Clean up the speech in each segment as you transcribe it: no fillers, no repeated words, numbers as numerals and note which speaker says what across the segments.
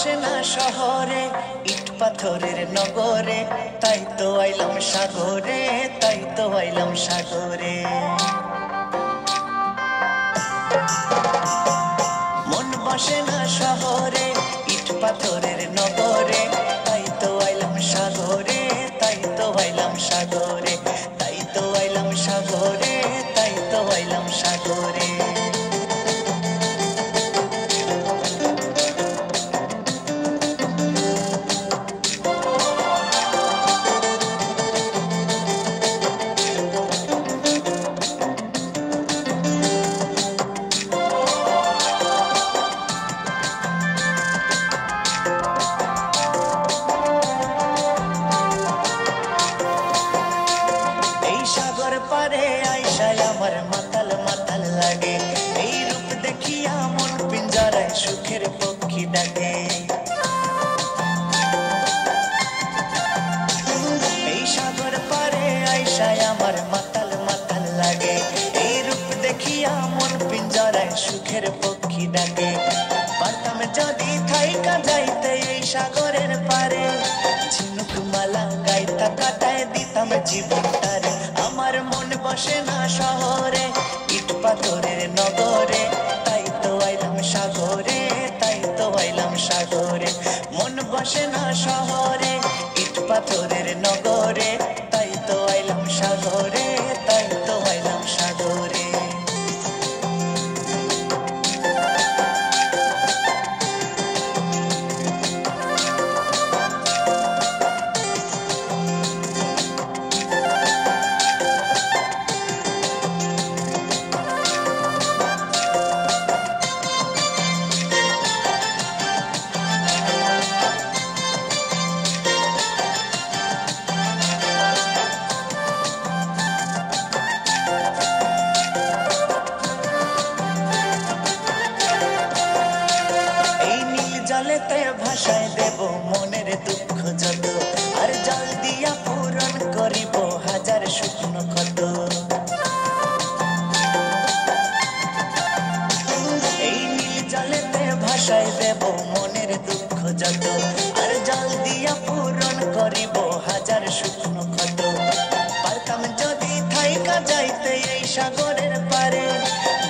Speaker 1: বসে না শহরে, ইট পাথরের নগরে, তাই তো আইলাম সাগরে, তাই তো আইলাম সাগরে। মন বসে না শহরে, ইট পাথরের নগরে, তাই তো আইলাম সাগরে, তাই তো আইলাম সাগরে, তাই তো আইলাম সাগরে, তাই তো আইলাম সাগরে। পারে আইসায় আমার মাতাল মাতাল লাগে, এই রূপ দেখিয়া মন পিঞ্জরায় সুখের পক্ষী ডাকে। এই সাগর পারে আইসায় আমার মাতাল মাতাল লাগে, এই রূপ দেখিয়া মন পিঞ্জরায় সুখের পক্ষী ডাকে। পারতাম যদি থাইকা যাইতে এই সাগরের পারে, ঝিনুক মালা গাইতা কাটায় দিতাম জীবনটারে। আমার মন বসে না শহরে, ইট পাথরের নগরে, তাই তো আইলাম সাগরে, তাই তো আইলাম সাগরে। মন বসে না শহরে, ইট পাথরের নগরে, তাই তো আইলাম সাগরে, তাই তো আইলাম সাগরে। জলেতে ভাসায় দেব মনের দুঃখ যত, আর জল দিয়া পূরণ করিব হাজার শুকনো ক্ষত। এই নীল জলেতে ভাসায় দেব মনের দুঃখ যত, আর জল দিয়া পূরণ করিব হাজার শুকনো ক্ষত। পারতাম যদি থাইকা যাইতে এই সাগরের পারে,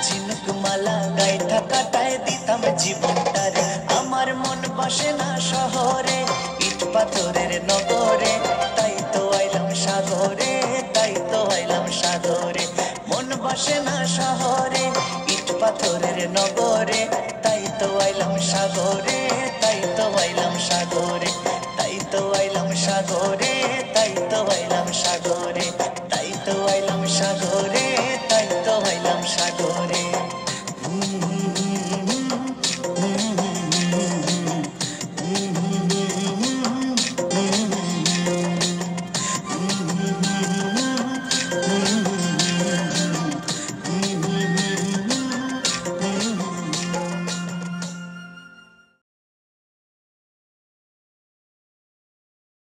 Speaker 1: ঝিনুক মালা গাইতা কাটায় দিতাম জীবনটারে। আমার মন বসে না শহরে, ইট পাথরের নগরে, তাই তো আইলাম সাগরে, তাই তো আইলাম সাগরে। মন বসে না শহরে, ইট পাথরের নগরে, তাই তো আইলাম সাগরে,